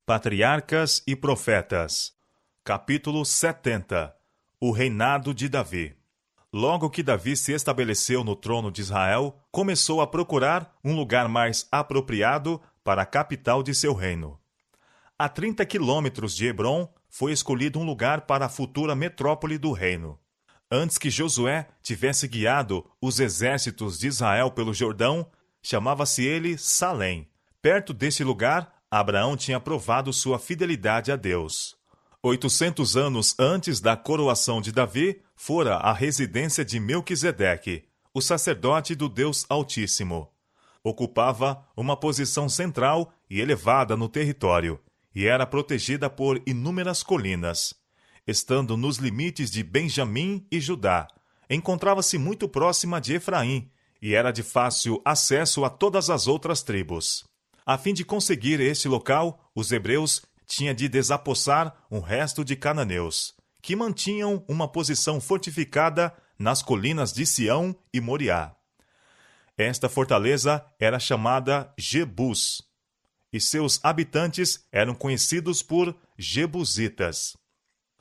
Patriarcas e Profetas. Capítulo 70. O reinado de Davi. Logo que Davi se estabeleceu no trono de Israel, começou a procurar um lugar mais apropriado para a capital de seu reino. A 30 quilômetros de Hebrom foi escolhido um lugar para a futura metrópole do reino. Antes que Josué tivesse guiado os exércitos de Israel pelo Jordão, chamava-se ele Salém. Perto desse lugar, Abraão tinha provado sua fidelidade a Deus. 800 anos antes da coroação de Davi, fora a residência de Melquisedeque, o sacerdote do Deus Altíssimo. Ocupava uma posição central e elevada no território, e era protegida por inúmeras colinas. Estando nos limites de Benjamim e Judá, encontrava-se muito próxima de Efraim, e era de fácil acesso a todas as outras tribos. A fim de conseguir este local, os hebreus tinham de desapossar um resto de cananeus, que mantinham uma posição fortificada nas colinas de Sião e Moriá. Esta fortaleza era chamada Jebus, e seus habitantes eram conhecidos por jebusitas.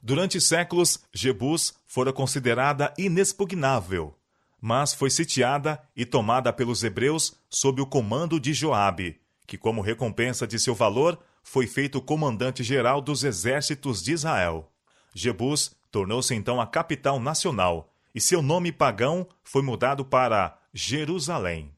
Durante séculos, Jebus fora considerada inexpugnável, mas foi sitiada e tomada pelos hebreus sob o comando de Joabe, que, como recompensa de seu valor, foi feito comandante-geral dos exércitos de Israel. Jebus tornou-se então a capital nacional, e seu nome pagão foi mudado para Jerusalém.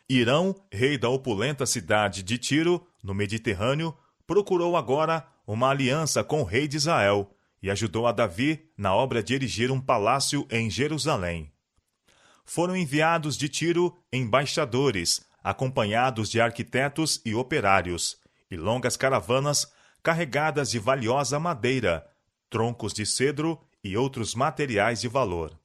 Hirão, rei da opulenta cidade de Tiro, no Mediterrâneo, procurou agora uma aliança com o rei de Israel e ajudou a Davi na obra de erigir um palácio em Jerusalém. Foram enviados de Tiro embaixadores, acompanhados de arquitetos e operários, e longas caravanas carregadas de valiosa madeira, troncos de cedro e outros materiais de valor.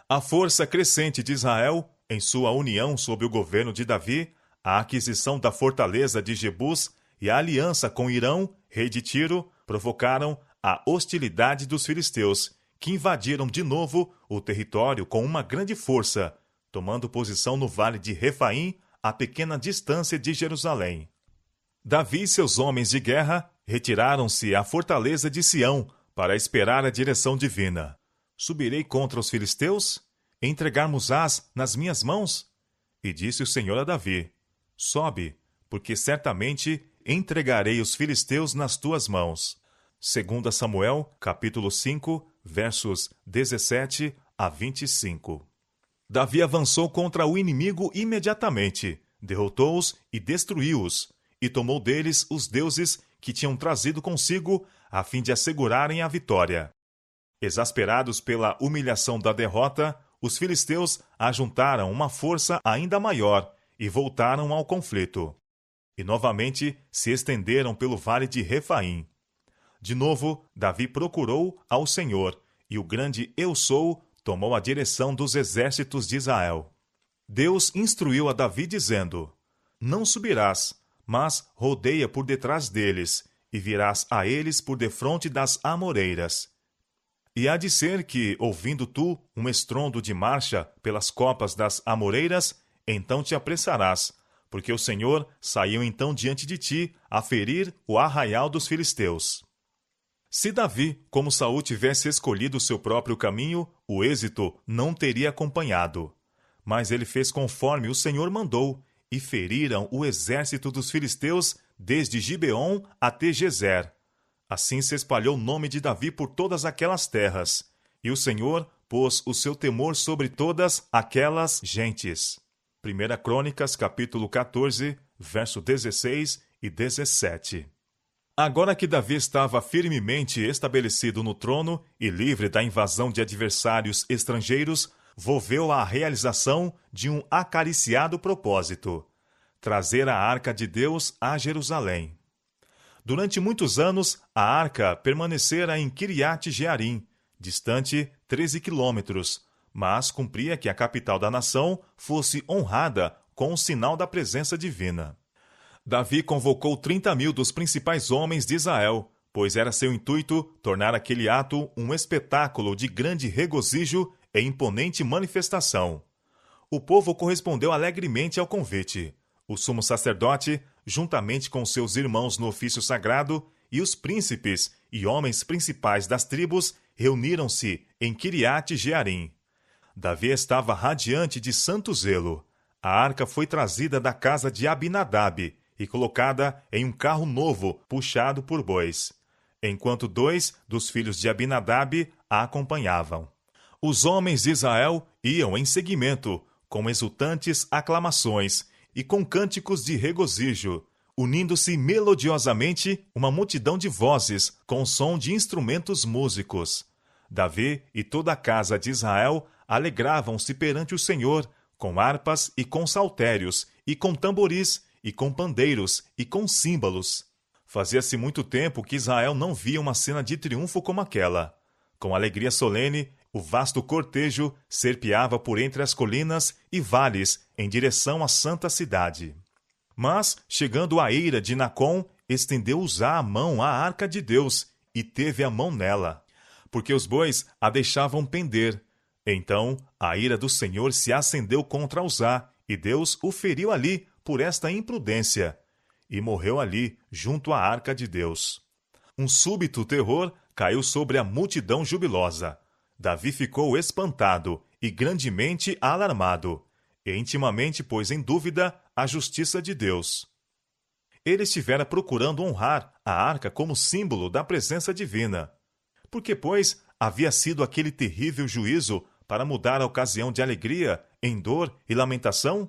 A força crescente de Israel, em sua união sob o governo de Davi, a aquisição da fortaleza de Jebus e a aliança com Hirão, rei de Tiro, provocaram a hostilidade dos filisteus, que invadiram de novo o território com uma grande força, tomando posição no vale de Refaim, a pequena distância de Jerusalém. Davi e seus homens de guerra retiraram-se à fortaleza de Sião para esperar a direção divina. Subirei contra os filisteus? Entregar-mos-ás nas minhas mãos? E disse o Senhor a Davi: sobe, porque certamente entregarei os filisteus nas tuas mãos. 2 Samuel, capítulo 5, versos 17 a 25. Davi avançou contra o inimigo imediatamente, derrotou-os e destruiu-os, e tomou deles os deuses que tinham trazido consigo, a fim de assegurarem a vitória. Exasperados pela humilhação da derrota, os filisteus ajuntaram uma força ainda maior e voltaram ao conflito. E novamente se estenderam pelo vale de Refaim. De novo, Davi procurou ao Senhor, e o grande Eu Sou tomou a direção dos exércitos de Israel. Deus instruiu a Davi dizendo: não subirás, mas rodeia por detrás deles, e virás a eles por defronte das amoreiras. E há de ser que, ouvindo tu um estrondo de marcha pelas copas das amoreiras, então te apressarás, porque o Senhor saiu então diante de ti a ferir o arraial dos filisteus. Se Davi, como Saul, tivesse escolhido o seu próprio caminho, o êxito não teria acompanhado. Mas ele fez conforme o Senhor mandou, e feriram o exército dos filisteus desde Gibeon até Gezer. Assim se espalhou o nome de Davi por todas aquelas terras, e o Senhor pôs o seu temor sobre todas aquelas gentes. 1 Crônicas, capítulo 14, verso 16 e 17. Agora que Davi estava firmemente estabelecido no trono e livre da invasão de adversários estrangeiros, volveu à realização de um acariciado propósito: trazer a arca de Deus a Jerusalém. Durante muitos anos, a arca permanecera em Kiriat Jearim, distante 13 quilômetros, mas cumpria que a capital da nação fosse honrada com o sinal da presença divina. Davi convocou 30.000 dos principais homens de Israel, pois era seu intuito tornar aquele ato um espetáculo de grande regozijo e imponente manifestação. O povo correspondeu alegremente ao convite. O sumo sacerdote, juntamente com seus irmãos no ofício sagrado, e os príncipes e homens principais das tribos reuniram-se em Kiriat Jearim. Davi estava radiante de santo zelo. A arca foi trazida da casa de Abinadab e colocada em um carro novo puxado por bois, enquanto 2 dos filhos de Abinadab a acompanhavam. Os homens de Israel iam em seguimento, com exultantes aclamações e com cânticos de regozijo, unindo-se melodiosamente uma multidão de vozes com som de instrumentos músicos. Davi e toda a casa de Israel alegravam-se perante o Senhor, com harpas e com saltérios, e com tamboris, e com pandeiros, e com símbolos. Fazia-se muito tempo que Israel não via uma cena de triunfo como aquela. Com alegria solene, o vasto cortejo serpeava por entre as colinas e vales em direção à santa cidade. Mas, chegando a eira de Nacon, estendeu Uzá a mão à arca de Deus e teve a mão nela, porque os bois a deixavam pender. Então, a ira do Senhor se acendeu contra Uzá, e Deus o feriu ali por esta imprudência, e morreu ali, junto à arca de Deus. Um súbito terror caiu sobre a multidão jubilosa. Davi ficou espantado e grandemente alarmado, e intimamente pôs em dúvida a justiça de Deus. Ele estivera procurando honrar a arca como símbolo da presença divina. Porque, pois, havia sido aquele terrível juízo para mudar a ocasião de alegria em dor e lamentação?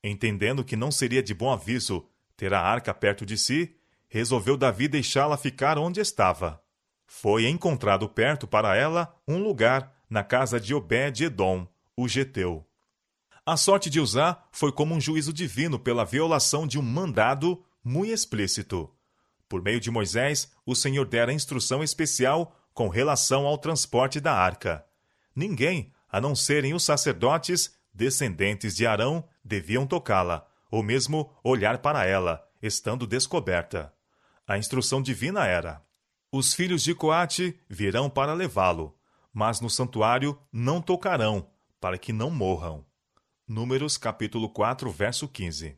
Entendendo que não seria de bom aviso ter a arca perto de si, resolveu Davi deixá-la ficar onde estava. Foi encontrado perto para ela um lugar na casa de Obed-edom, o geteu. A sorte de Uzá foi como um juízo divino pela violação de um mandado muito explícito. Por meio de Moisés, o Senhor dera instrução especial com relação ao transporte da arca. Ninguém, a não serem os sacerdotes, descendentes de Arão, deviam tocá-la, ou mesmo olhar para ela, estando descoberta. A instrução divina era: os filhos de Coate virão para levá-lo, mas no santuário não tocarão, para que não morram. Números capítulo 4, verso 15.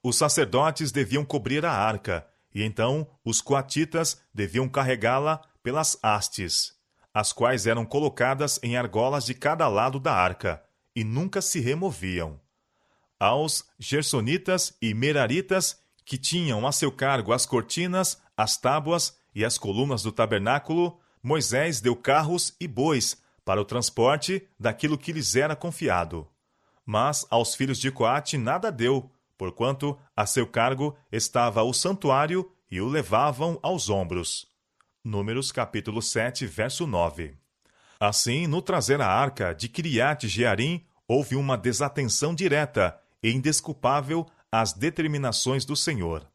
Os sacerdotes deviam cobrir a arca, e então os coatitas deviam carregá-la pelas hastes, as quais eram colocadas em argolas de cada lado da arca, e nunca se removiam. Aos gersonitas e meraritas, que tinham a seu cargo as cortinas, as tábuas e as colunas do tabernáculo, Moisés deu carros e bois para o transporte daquilo que lhes era confiado. Mas aos filhos de Coate nada deu, porquanto a seu cargo estava o santuário e o levavam aos ombros. Números capítulo 7, verso 9. Assim, no trazer a arca de Kiriat Jearim, houve uma desatenção direta e indesculpável às determinações do Senhor.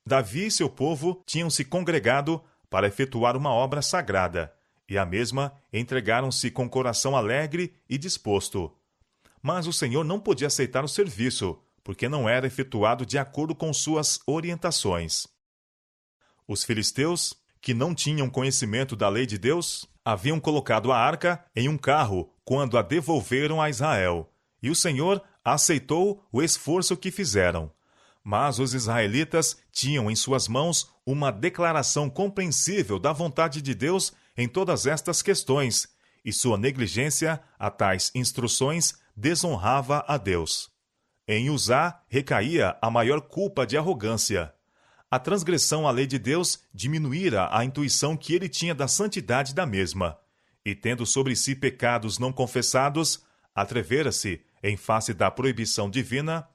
Davi e seu povo tinham se congregado para efetuar uma obra sagrada, e a mesma entregaram-se com coração alegre e disposto. Mas o Senhor não podia aceitar o serviço, porque não era efetuado de acordo com suas orientações. Os filisteus, que não tinham conhecimento da lei de Deus, haviam colocado a arca em um carro quando a devolveram a Israel, e o Senhor aceitou o esforço que fizeram. Mas os israelitas tinham em suas mãos uma declaração compreensível da vontade de Deus em todas estas questões, e sua negligência a tais instruções desonrava a Deus. Em Uzá recaía a maior culpa de arrogância. A transgressão à lei de Deus diminuíra a intuição que ele tinha da santidade da mesma, e tendo sobre si pecados não confessados, atrevera-se, em face da proibição divina,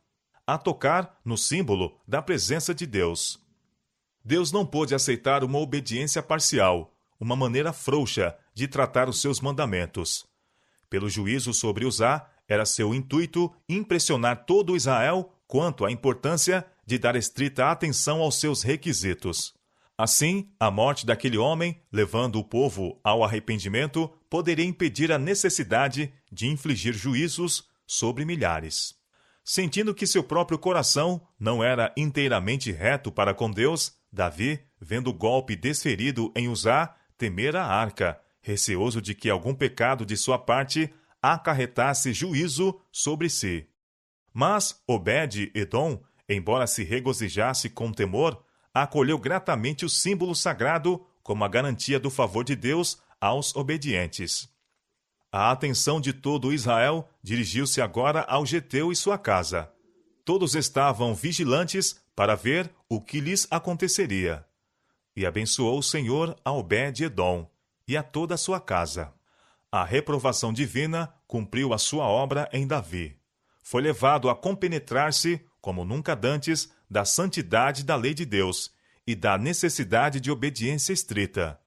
a tocar no símbolo da presença de Deus. Deus não pôde aceitar uma obediência parcial, uma maneira frouxa de tratar os seus mandamentos. Pelo juízo sobre Uzá, era seu intuito impressionar todo Israel quanto à importância de dar estrita atenção aos seus requisitos. Assim, a morte daquele homem, levando o povo ao arrependimento, poderia impedir a necessidade de infligir juízos sobre milhares. Sentindo que seu próprio coração não era inteiramente reto para com Deus, Davi, vendo o golpe desferido em Uzá, temera a arca, receoso de que algum pecado de sua parte acarretasse juízo sobre si. Mas Obed-edom embora se regozijasse com temor, acolheu gratamente o símbolo sagrado como a garantia do favor de Deus aos obedientes. A atenção de todo Israel dirigiu-se agora ao geteu e sua casa. Todos estavam vigilantes para ver o que lhes aconteceria. E abençoou o Senhor a Obed-edom e a toda a sua casa. A reprovação divina cumpriu a sua obra em Davi. Foi levado a compenetrar-se, como nunca dantes, da santidade da lei de Deus e da necessidade de obediência estrita.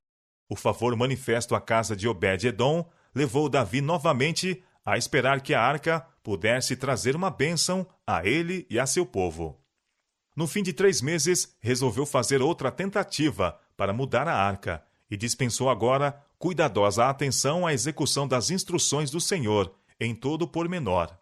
O favor manifesto à casa de Obed-edom levou Davi novamente a esperar que a arca pudesse trazer uma bênção a ele e a seu povo. No fim de 3 meses, resolveu fazer outra tentativa para mudar a arca e dispensou agora cuidadosa atenção à execução das instruções do Senhor em todo o pormenor.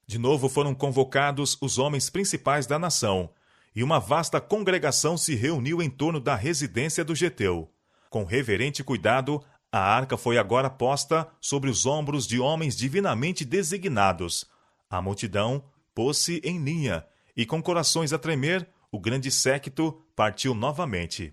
De novo foram convocados os homens principais da nação, e uma vasta congregação se reuniu em torno da residência do geteu. Com reverente cuidado, a arca foi agora posta sobre os ombros de homens divinamente designados. A multidão pôs-se em linha, e com corações a tremer, o grande séquito partiu novamente.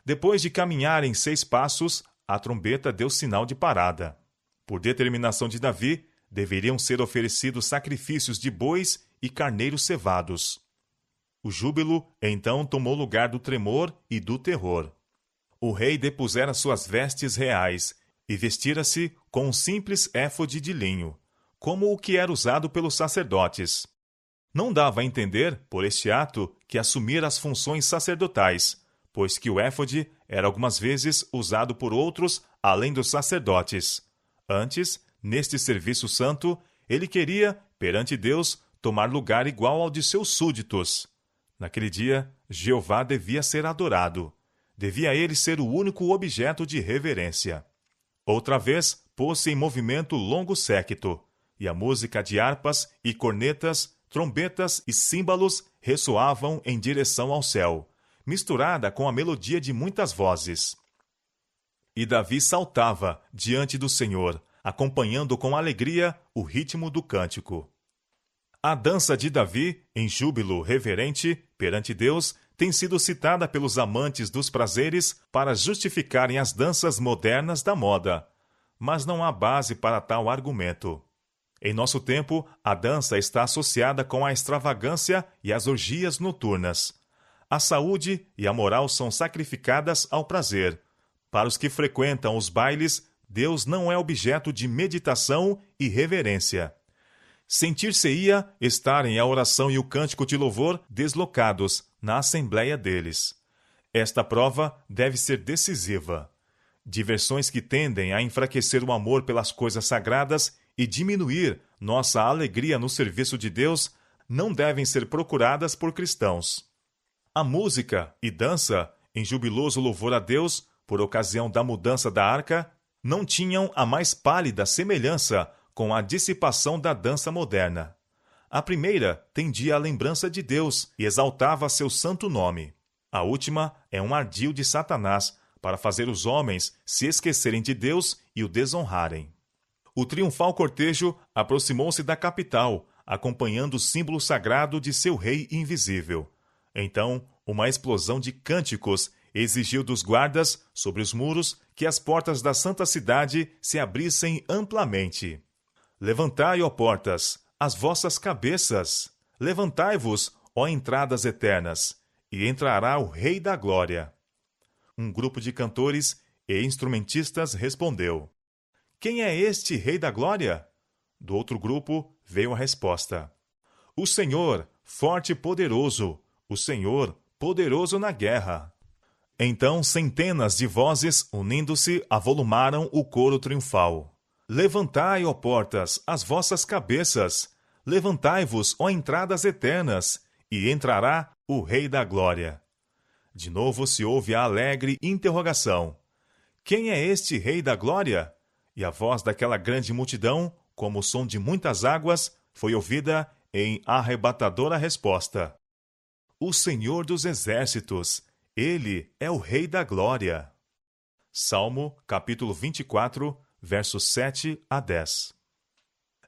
Depois de caminharem 6 passos, a trombeta deu sinal de parada. Por determinação de Davi, deveriam ser oferecidos sacrifícios de bois e carneiros cevados. O júbilo, então, tomou lugar do tremor e do terror. O rei depusera suas vestes reais e vestira-se com um simples éfode de linho, como o que era usado pelos sacerdotes. Não dava a entender, por este ato, que assumira as funções sacerdotais, pois que o éfode era algumas vezes usado por outros além dos sacerdotes. Antes, neste serviço santo, ele queria, perante Deus, tomar lugar igual ao de seus súditos. Naquele dia, Jeová devia ser adorado. Devia ele ser o único objeto de reverência. Outra vez, pôs-se em movimento longo séquito, e a música de harpas e cornetas, trombetas e símbalos ressoavam em direção ao céu, misturada com a melodia de muitas vozes. E Davi saltava diante do Senhor, acompanhando com alegria o ritmo do cântico. A dança de Davi, em júbilo reverente perante Deus, tem sido citada pelos amantes dos prazeres para justificarem as danças modernas da moda. Mas não há base para tal argumento. Em nosso tempo, a dança está associada com a extravagância e as orgias noturnas. A saúde e a moral são sacrificadas ao prazer. Para os que frequentam os bailes, Deus não é objeto de meditação e reverência. Sentir-se-ia estarem a oração e o cântico de louvor deslocados na assembleia deles. Esta prova deve ser decisiva. Diversões que tendem a enfraquecer o amor pelas coisas sagradas e diminuir nossa alegria no serviço de Deus não devem ser procuradas por cristãos. A música e dança, em jubiloso louvor a Deus, por ocasião da mudança da arca, não tinham a mais pálida semelhança com a dissipação da dança moderna. A primeira tendia à lembrança de Deus e exaltava seu santo nome. A última é um ardil de Satanás para fazer os homens se esquecerem de Deus e o desonrarem. O triunfal cortejo aproximou-se da capital, acompanhando o símbolo sagrado de seu rei invisível. Então, uma explosão de cânticos exigiu dos guardas, sobre os muros, que as portas da santa cidade se abrissem amplamente. Levantai, ó portas, as vossas cabeças. Levantai-vos, ó entradas eternas, e entrará o Rei da Glória. Um grupo de cantores e instrumentistas respondeu: Quem é este Rei da Glória? Do outro grupo veio a resposta: O Senhor, forte e poderoso, o Senhor, poderoso na guerra. Então centenas de vozes, unindo-se, avolumaram o coro triunfal. Levantai, ó portas, as vossas cabeças. Levantai-vos, ó entradas eternas, e entrará o Rei da Glória. De novo se ouve a alegre interrogação: Quem é este Rei da Glória? E a voz daquela grande multidão, como o som de muitas águas, foi ouvida em arrebatadora resposta: O Senhor dos Exércitos, Ele é o Rei da Glória. Salmo, capítulo 24, versos 7 a 10.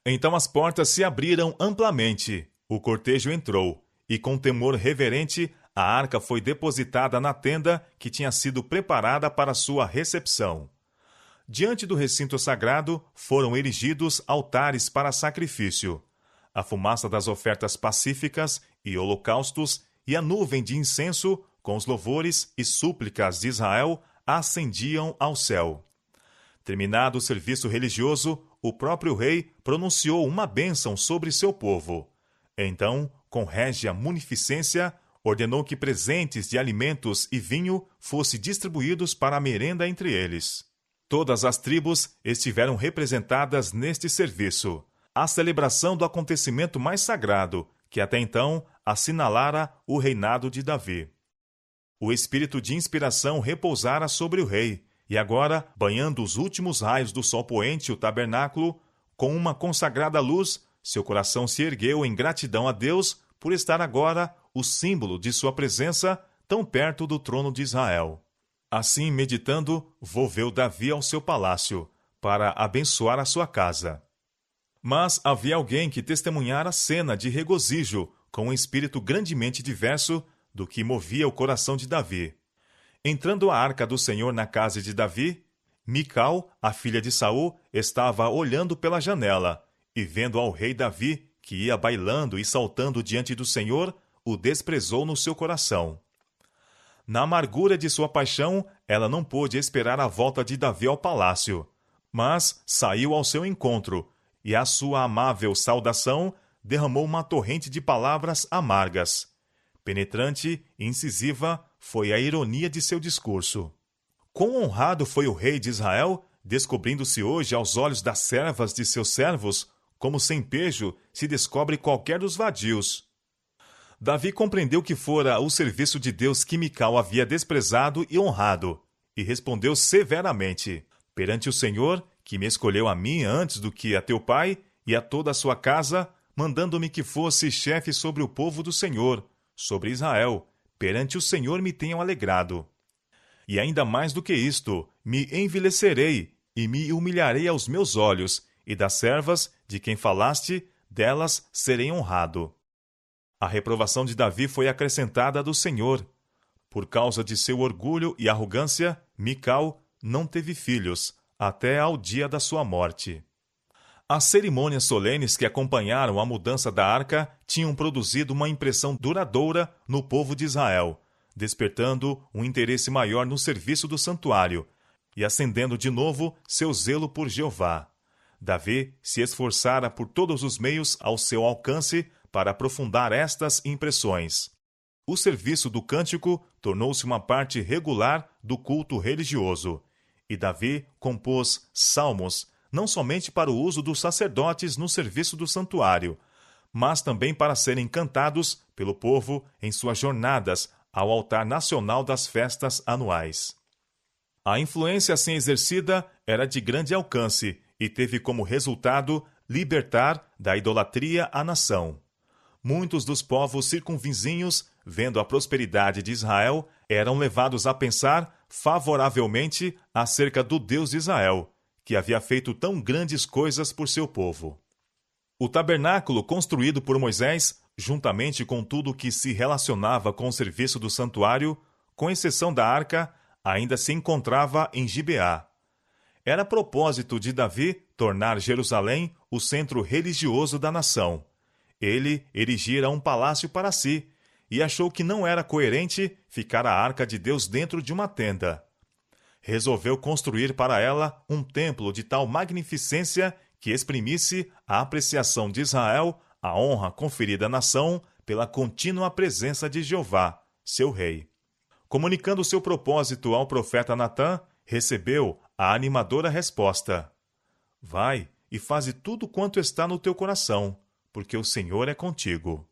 Então as portas se abriram amplamente, o cortejo entrou, e com temor reverente, a arca foi depositada na tenda que tinha sido preparada para sua recepção. Diante do recinto sagrado foram erigidos altares para sacrifício. A fumaça das ofertas pacíficas e holocaustos e a nuvem de incenso, com os louvores e súplicas de Israel, ascendiam ao céu. Terminado o serviço religioso, o próprio rei pronunciou uma bênção sobre seu povo. Então, com régia munificência, ordenou que presentes de alimentos e vinho fossem distribuídos para a merenda entre eles. Todas as tribos estiveram representadas neste serviço, a celebração do acontecimento mais sagrado, que até então assinalara o reinado de Davi. O espírito de inspiração repousara sobre o rei, e agora, banhando os últimos raios do sol poente o tabernáculo, com uma consagrada luz, seu coração se ergueu em gratidão a Deus por estar agora o símbolo de sua presença tão perto do trono de Israel. Assim, meditando, volveu Davi ao seu palácio, para abençoar a sua casa. Mas havia alguém que testemunhara a cena de regozijo, com um espírito grandemente diverso do que movia o coração de Davi. Entrando a arca do Senhor na casa de Davi, Mical, a filha de Saul, estava olhando pela janela, e vendo ao rei Davi, que ia bailando e saltando diante do Senhor, o desprezou no seu coração. Na amargura de sua paixão, ela não pôde esperar a volta de Davi ao palácio, mas saiu ao seu encontro, e à sua amável saudação derramou uma torrente de palavras amargas. Penetrante e incisiva foi a ironia de seu discurso. Quão honrado foi o rei de Israel, descobrindo-se hoje aos olhos das servas de seus servos, como sem pejo se descobre qualquer dos vadios. Davi compreendeu que fora o serviço de Deus que Mical havia desprezado e honrado, e respondeu severamente: perante o Senhor, que me escolheu a mim antes do que a teu pai e a toda a sua casa, mandando-me que fosse chefe sobre o povo do Senhor, sobre Israel, perante o Senhor me tenham alegrado. E ainda mais do que isto, me envilecerei e me humilharei aos meus olhos, e das servas de quem falaste, delas serei honrado. A reprovação de Davi foi acrescentada do Senhor. Por causa de seu orgulho e arrogância, Mical não teve filhos, até ao dia da sua morte. As cerimônias solenes que acompanharam a mudança da arca tinham produzido uma impressão duradoura no povo de Israel, despertando um interesse maior no serviço do santuário e acendendo de novo seu zelo por Jeová. Davi se esforçara por todos os meios ao seu alcance para aprofundar estas impressões. O serviço do cântico tornou-se uma parte regular do culto religioso, e Davi compôs salmos não somente para o uso dos sacerdotes no serviço do santuário, mas também para serem cantados pelo povo em suas jornadas ao altar nacional das festas anuais. A influência assim exercida era de grande alcance e teve como resultado libertar da idolatria a nação. Muitos dos povos circunvizinhos, vendo a prosperidade de Israel, eram levados a pensar favoravelmente acerca do Deus de Israel, que havia feito tão grandes coisas por seu povo. O tabernáculo construído por Moisés, juntamente com tudo que se relacionava com o serviço do santuário, com exceção da arca, ainda se encontrava em Gibeá. Era propósito de Davi tornar Jerusalém o centro religioso da nação. Ele erigira um palácio para si, e achou que não era coerente ficar a arca de Deus dentro de uma tenda. Resolveu construir para ela um templo de tal magnificência que exprimisse a apreciação de Israel, a honra conferida à nação pela contínua presença de Jeová, seu rei. Comunicando seu propósito ao profeta Natã, recebeu a animadora resposta: vai e faze tudo quanto está no teu coração, porque o Senhor é contigo.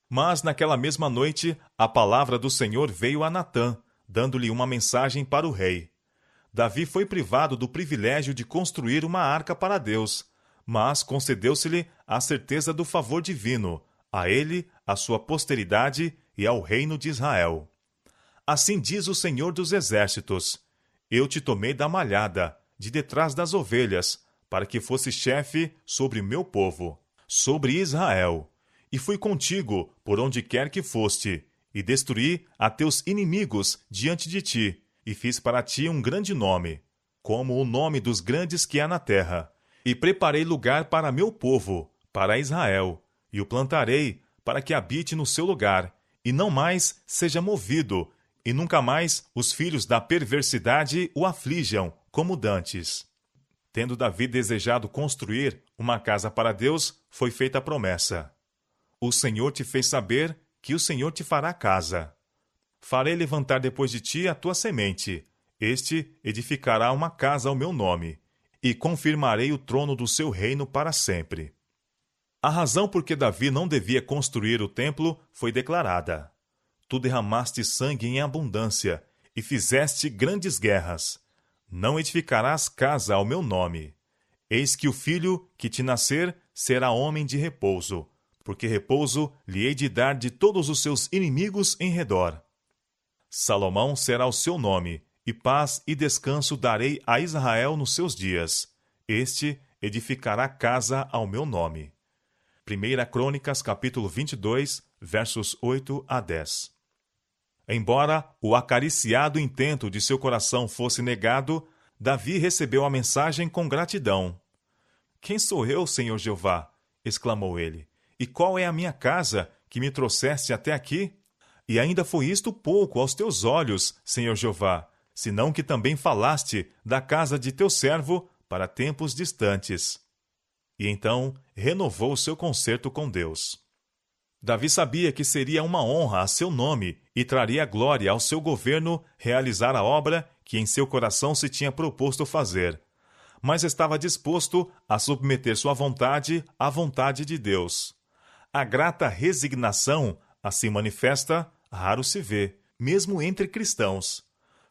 Mas naquela mesma noite, a palavra do Senhor veio a Natã, dando-lhe uma mensagem para o rei. Davi foi privado do privilégio de construir uma arca para Deus, mas concedeu-se-lhe a certeza do favor divino, a ele, à sua posteridade e ao reino de Israel. Assim diz o Senhor dos Exércitos: eu te tomei da malhada, de detrás das ovelhas, para que fosse chefe sobre o meu povo, sobre Israel. e fui contigo por onde quer que foste, e destruí a teus inimigos diante de ti, e fiz para ti um grande nome, como o nome dos grandes que há na terra. E preparei lugar para meu povo, para Israel, e o plantarei para que habite no seu lugar, e não mais seja movido, e nunca mais os filhos da perversidade o aflijam, como dantes. Tendo Davi desejado construir uma casa para Deus, foi feita a promessa. O Senhor te fez saber que o Senhor te fará casa. Farei levantar depois de ti a tua semente. Este edificará uma casa ao meu nome, e confirmarei o trono do seu reino para sempre. A razão por que Davi não devia construir o templo foi declarada. Tu derramaste sangue em abundância, e fizeste grandes guerras. Não edificarás casa ao meu nome. Eis que o filho que te nascer será homem de repouso, porque repouso lhe hei de dar de todos os seus inimigos em redor. Salomão será o seu nome, e paz e descanso darei a Israel nos seus dias. Este edificará casa ao meu nome. 1 Crônicas, capítulo 22, versos 8 a 10. Embora o acariciado intento de seu coração fosse negado, Davi recebeu a mensagem com gratidão. Quem sou eu, Senhor Jeová? Exclamou ele. E qual é a minha casa que me trouxeste até aqui? E ainda foi isto pouco aos teus olhos, Senhor Jeová, senão que também falaste da casa de teu servo para tempos distantes. E então renovou seu concerto com Deus. Davi sabia que seria uma honra a seu nome e traria glória ao seu governo realizar a obra que em seu coração se tinha proposto fazer, mas estava disposto a submeter sua vontade à vontade de Deus. A grata resignação assim manifesta, raro se vê, mesmo entre cristãos.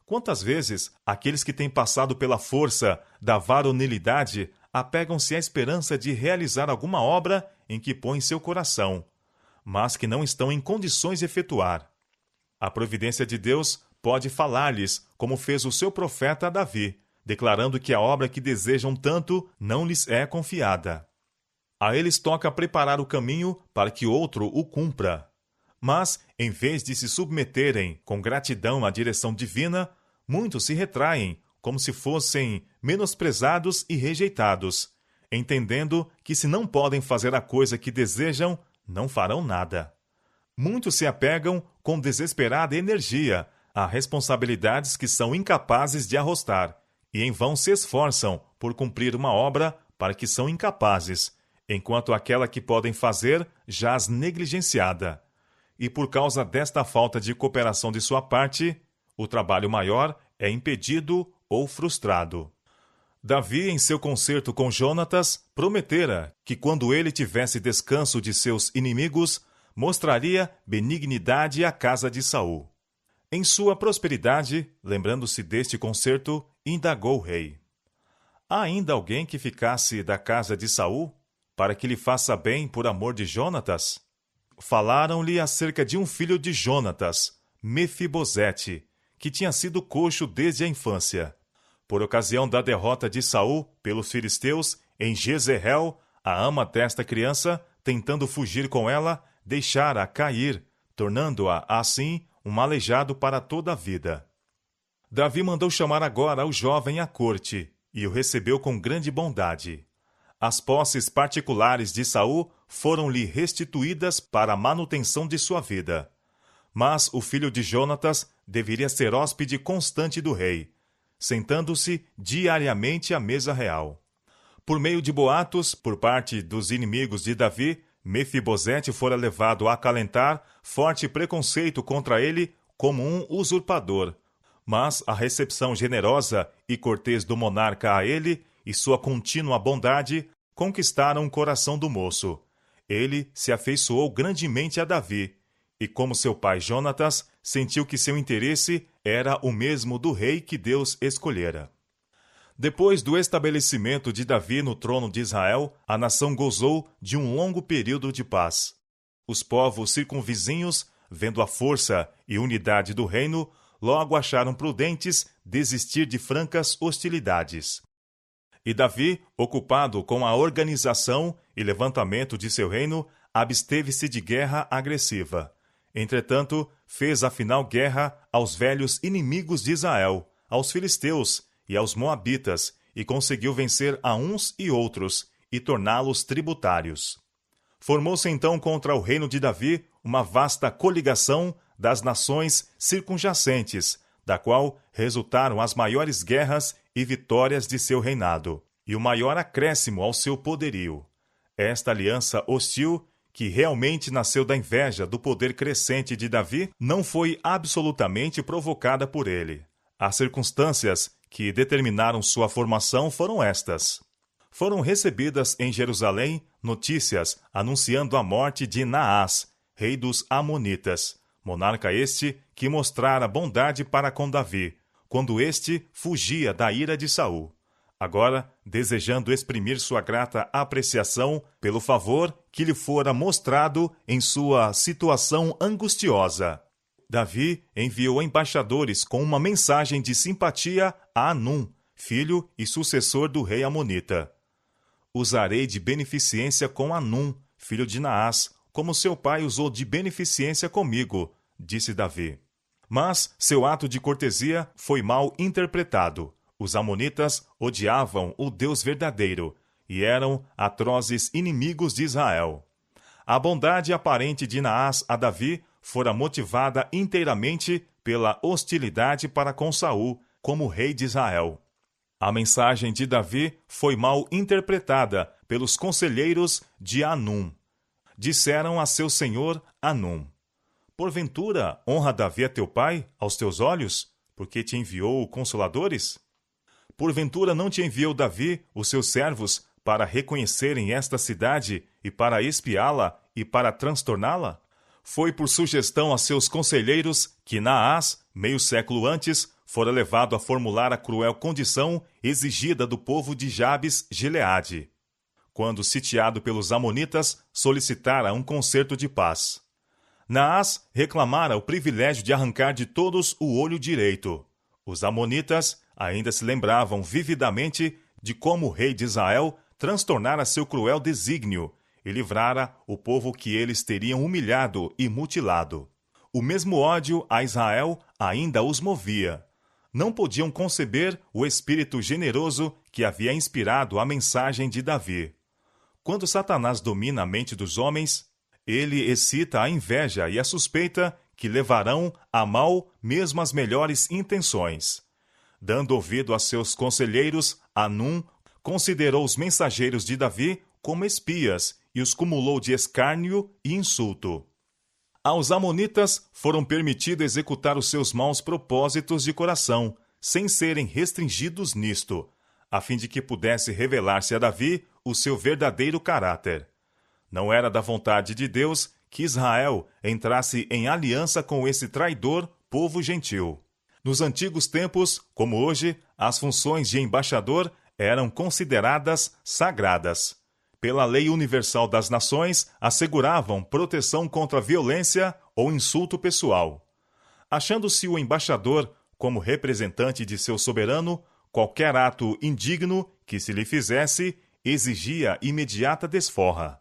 Quantas vezes aqueles que têm passado pela força da varonilidade apegam-se à esperança de realizar alguma obra em que põem seu coração, mas que não estão em condições de efetuar. A providência de Deus pode falar-lhes, como fez o seu profeta Davi, declarando que a obra que desejam tanto não lhes é confiada. A eles toca preparar o caminho para que outro o cumpra. Mas, em vez de se submeterem com gratidão à direção divina, muitos se retraem, como se fossem menosprezados e rejeitados, entendendo que se não podem fazer a coisa que desejam, não farão nada. Muitos se apegam com desesperada energia a responsabilidades que são incapazes de arrostar, e em vão se esforçam por cumprir uma obra para que são incapazes, enquanto aquela que podem fazer jaz negligenciada. E por causa desta falta de cooperação de sua parte, o trabalho maior é impedido ou frustrado. Davi, em seu concerto com Jonatas, prometera que quando ele tivesse descanso de seus inimigos, mostraria benignidade à casa de Saul. Em sua prosperidade, lembrando-se deste concerto, indagou o rei. Há ainda alguém que ficasse da casa de Saul, para que lhe faça bem por amor de Jonatas? Falaram-lhe acerca de um filho de Jonatas, Mefibosete, que tinha sido coxo desde a infância. Por ocasião da derrota de Saul pelos filisteus em Jezreel, a ama desta criança, tentando fugir com ela, deixara cair, tornando-a, assim, um aleijado para toda a vida. Davi mandou chamar agora o jovem à corte, e o recebeu com grande bondade. As posses particulares de Saul foram-lhe restituídas para a manutenção de sua vida. Mas o filho de Jonatas deveria ser hóspede constante do rei, sentando-se diariamente à mesa real. Por meio de boatos, por parte dos inimigos de Davi, Mefibosete fora levado a acalentar forte preconceito contra ele como um usurpador. Mas a recepção generosa e cortês do monarca a ele e sua contínua bondade conquistaram o coração do moço. Ele se afeiçoou grandemente a Davi, e como seu pai Jonatas, sentiu que seu interesse era o mesmo do rei que Deus escolhera. Depois do estabelecimento de Davi no trono de Israel, a nação gozou de um longo período de paz. Os povos circunvizinhos, vendo a força e unidade do reino, logo acharam prudentes desistir de francas hostilidades. E Davi, ocupado com a organização e levantamento de seu reino, absteve-se de guerra agressiva. Entretanto, fez afinal guerra aos velhos inimigos de Israel, aos filisteus e aos moabitas, e conseguiu vencer a uns e outros, e torná-los tributários. Formou-se então contra o reino de Davi uma vasta coligação das nações circunjacentes, da qual resultaram as maiores guerras e vitórias de seu reinado, e o maior acréscimo ao seu poderio. Esta aliança hostil, que realmente nasceu da inveja do poder crescente de Davi, não foi absolutamente provocada por ele. As circunstâncias que determinaram sua formação foram estas. Foram recebidas em Jerusalém notícias anunciando a morte de Naás, rei dos Amonitas, monarca este que mostrara bondade para com Davi, quando este fugia da ira de Saul. Agora, desejando exprimir sua grata apreciação pelo favor que lhe fora mostrado em sua situação angustiosa, Davi enviou embaixadores com uma mensagem de simpatia a Anum, filho e sucessor do rei Amonita. Usarei de beneficência com Anum, filho de Naás, como seu pai usou de beneficência comigo, disse Davi. Mas seu ato de cortesia foi mal interpretado. Os amonitas odiavam o Deus verdadeiro e eram atrozes inimigos de Israel. A bondade aparente de Naás a Davi fora motivada inteiramente pela hostilidade para com Saul como rei de Israel. A mensagem de Davi foi mal interpretada pelos conselheiros de Anum. Disseram a seu senhor Anum: porventura honra Davi a teu pai aos teus olhos, porque te enviou consoladores? Porventura não te enviou Davi os seus servos para reconhecerem esta cidade e para espiá-la e para transtorná-la? Foi por sugestão a seus conselheiros que Naás, meio século antes, fora levado a formular a cruel condição exigida do povo de Jabes Gileade, quando, sitiado pelos amonitas, solicitara um concerto de paz. Naás reclamara o privilégio de arrancar de todos o olho direito. Os amonitas ainda se lembravam vividamente de como o rei de Israel transtornara seu cruel desígnio e livrara o povo que eles teriam humilhado e mutilado. O mesmo ódio a Israel ainda os movia. Não podiam conceber o espírito generoso que havia inspirado a mensagem de Davi. Quando Satanás domina a mente dos homens, ele excita a inveja e a suspeita que levarão a mal mesmo as melhores intenções. Dando ouvido a seus conselheiros, Anum considerou os mensageiros de Davi como espias e os cumulou de escárnio e insulto. Aos amonitas foram permitidos executar os seus maus propósitos de coração, sem serem restringidos nisto, a fim de que pudesse revelar-se a Davi o seu verdadeiro caráter. Não era da vontade de Deus que Israel entrasse em aliança com esse traidor povo gentil. Nos antigos tempos, como hoje, as funções de embaixador eram consideradas sagradas. Pela lei universal das nações, asseguravam proteção contra violência ou insulto pessoal. Achando-se o embaixador como representante de seu soberano, qualquer ato indigno que se lhe fizesse exigia imediata desforra.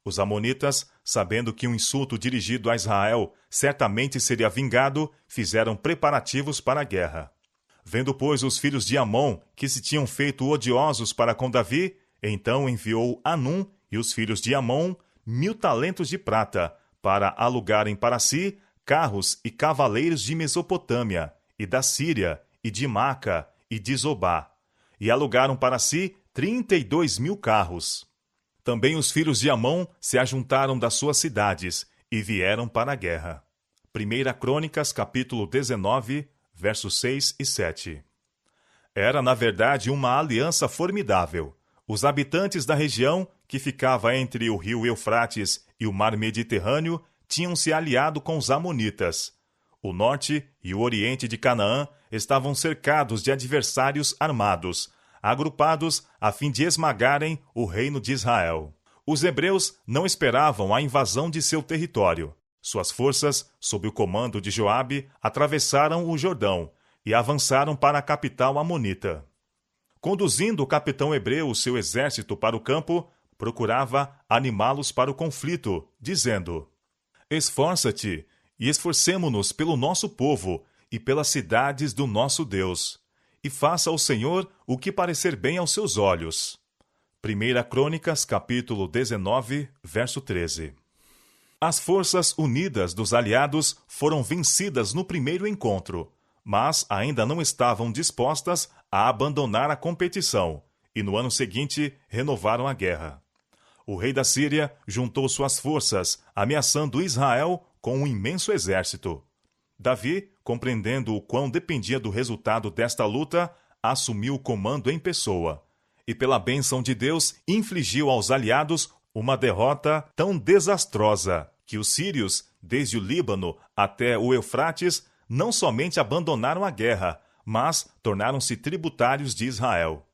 Os amonitas, sabendo que um insulto dirigido a Israel certamente seria vingado, fizeram preparativos para a guerra. Vendo, pois, os filhos de Amon que se tinham feito odiosos para com Davi, então enviou Anum e os filhos de Amon 1.000 talentos de prata para alugarem para si carros e cavaleiros de Mesopotâmia, e da Síria, e de Maca, e de Zobá, e alugaram para si 32.000 carros. Também os filhos de Amon se ajuntaram das suas cidades e vieram para a guerra. 1 Crônicas, capítulo 19, versos 6 e 7. Era, na verdade, uma aliança formidável. Os habitantes da região, que ficava entre o rio Eufrates e o mar Mediterrâneo, tinham se aliado com os amonitas. O norte e o oriente de Canaã estavam cercados de adversários armados, agrupados a fim de esmagarem o reino de Israel. Os hebreus não esperavam a invasão de seu território. Suas forças, sob o comando de Joabe, atravessaram o Jordão e avançaram para a capital amonita. Conduzindo o capitão hebreu o seu exército para o campo, procurava animá-los para o conflito, dizendo: Esforça-te e esforcemo-nos pelo nosso povo e pelas cidades do nosso Deus, e faça ao Senhor o que parecer bem aos seus olhos. 1 Crônicas, capítulo 19, verso 13. As forças unidas dos aliados foram vencidas no primeiro encontro, mas ainda não estavam dispostas a abandonar a competição, e no ano seguinte renovaram a guerra. O rei da Síria juntou suas forças, ameaçando Israel com um imenso exército. Davi, compreendendo o quão dependia do resultado desta luta, assumiu o comando em pessoa, e pela bênção de Deus infligiu aos aliados uma derrota tão desastrosa que os sírios, desde o Líbano até o Eufrates, não somente abandonaram a guerra, mas tornaram-se tributários de Israel.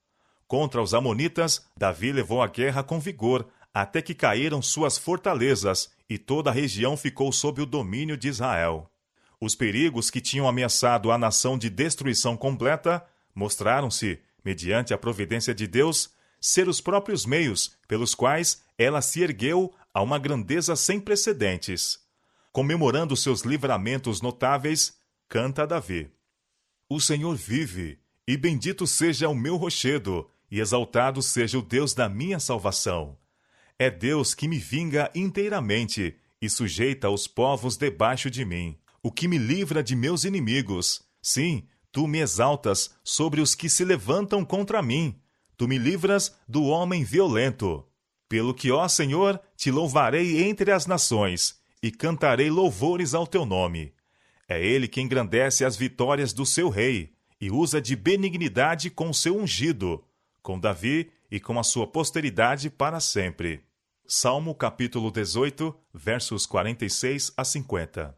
Contra os amonitas, Davi levou a guerra com vigor, até que caíram suas fortalezas e toda a região ficou sob o domínio de Israel. Os perigos que tinham ameaçado a nação de destruição completa mostraram-se, mediante a providência de Deus, ser os próprios meios pelos quais ela se ergueu a uma grandeza sem precedentes. Comemorando seus livramentos notáveis, canta Davi: O Senhor vive, e bendito seja o meu rochedo, e exaltado seja o Deus da minha salvação. É Deus que me vinga inteiramente e sujeita os povos debaixo de mim, o que me livra de meus inimigos. Sim, tu me exaltas sobre os que se levantam contra mim. Tu me livras do homem violento. Pelo que, ó Senhor, te louvarei entre as nações, e cantarei louvores ao teu nome. É ele que engrandece as vitórias do seu rei, e usa de benignidade com o seu ungido, com Davi e com a sua posteridade para sempre. Salmo capítulo 18, versos 46 a 50.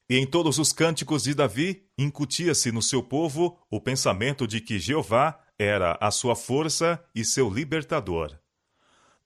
E em todos os cânticos de Davi, incutia-se no seu povo o pensamento de que Jeová era a sua força e seu libertador.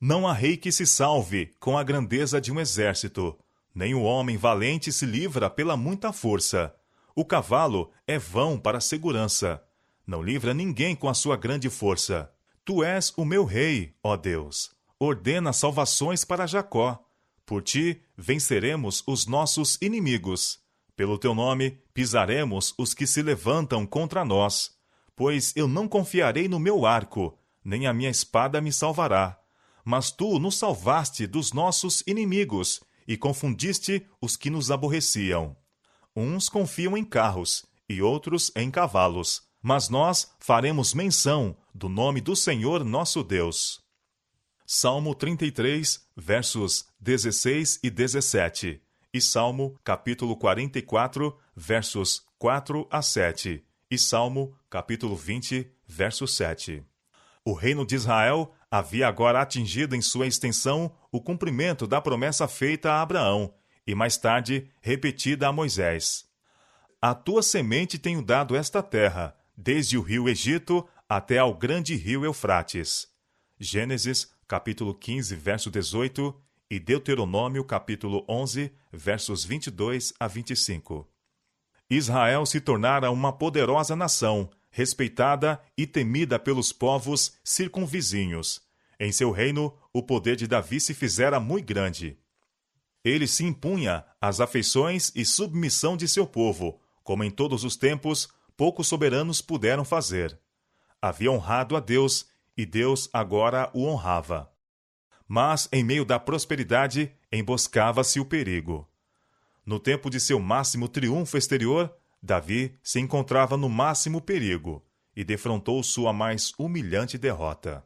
Não há rei que se salve com a grandeza de um exército, nem o homem valente se livra pela muita força. O cavalo é vão para a segurança. Não livra ninguém com a sua grande força. Tu és o meu rei, ó Deus. Ordena salvações para Jacó. Por ti venceremos os nossos inimigos. Pelo teu nome pisaremos os que se levantam contra nós. Pois eu não confiarei no meu arco, nem a minha espada me salvará. Mas tu nos salvaste dos nossos inimigos e confundiste os que nos aborreciam. Uns confiam em carros e outros em cavalos, mas nós faremos menção do nome do Senhor nosso Deus. Salmo 33, versos 16 e 17, e Salmo capítulo 44, versos 4 a 7, e Salmo capítulo 20, verso 7. O reino de Israel havia agora atingido em sua extensão o cumprimento da promessa feita a Abraão e mais tarde repetida a Moisés. A tua semente tenho dado esta terra, desde o rio Egito até ao grande rio Eufrates. Gênesis capítulo 15, verso 18 e Deuteronômio capítulo 11, versos 22 a 25. Israel se tornara uma poderosa nação, respeitada e temida pelos povos circunvizinhos. Em seu reino, o poder de Davi se fizera muito grande. Ele se impunha às afeições e submissão de seu povo, como em todos os tempos, poucos soberanos puderam fazer. Havia honrado a Deus, e Deus agora o honrava. Mas, em meio da prosperidade, emboscava-se o perigo. No tempo de seu máximo triunfo exterior, Davi se encontrava no máximo perigo e defrontou sua mais humilhante derrota.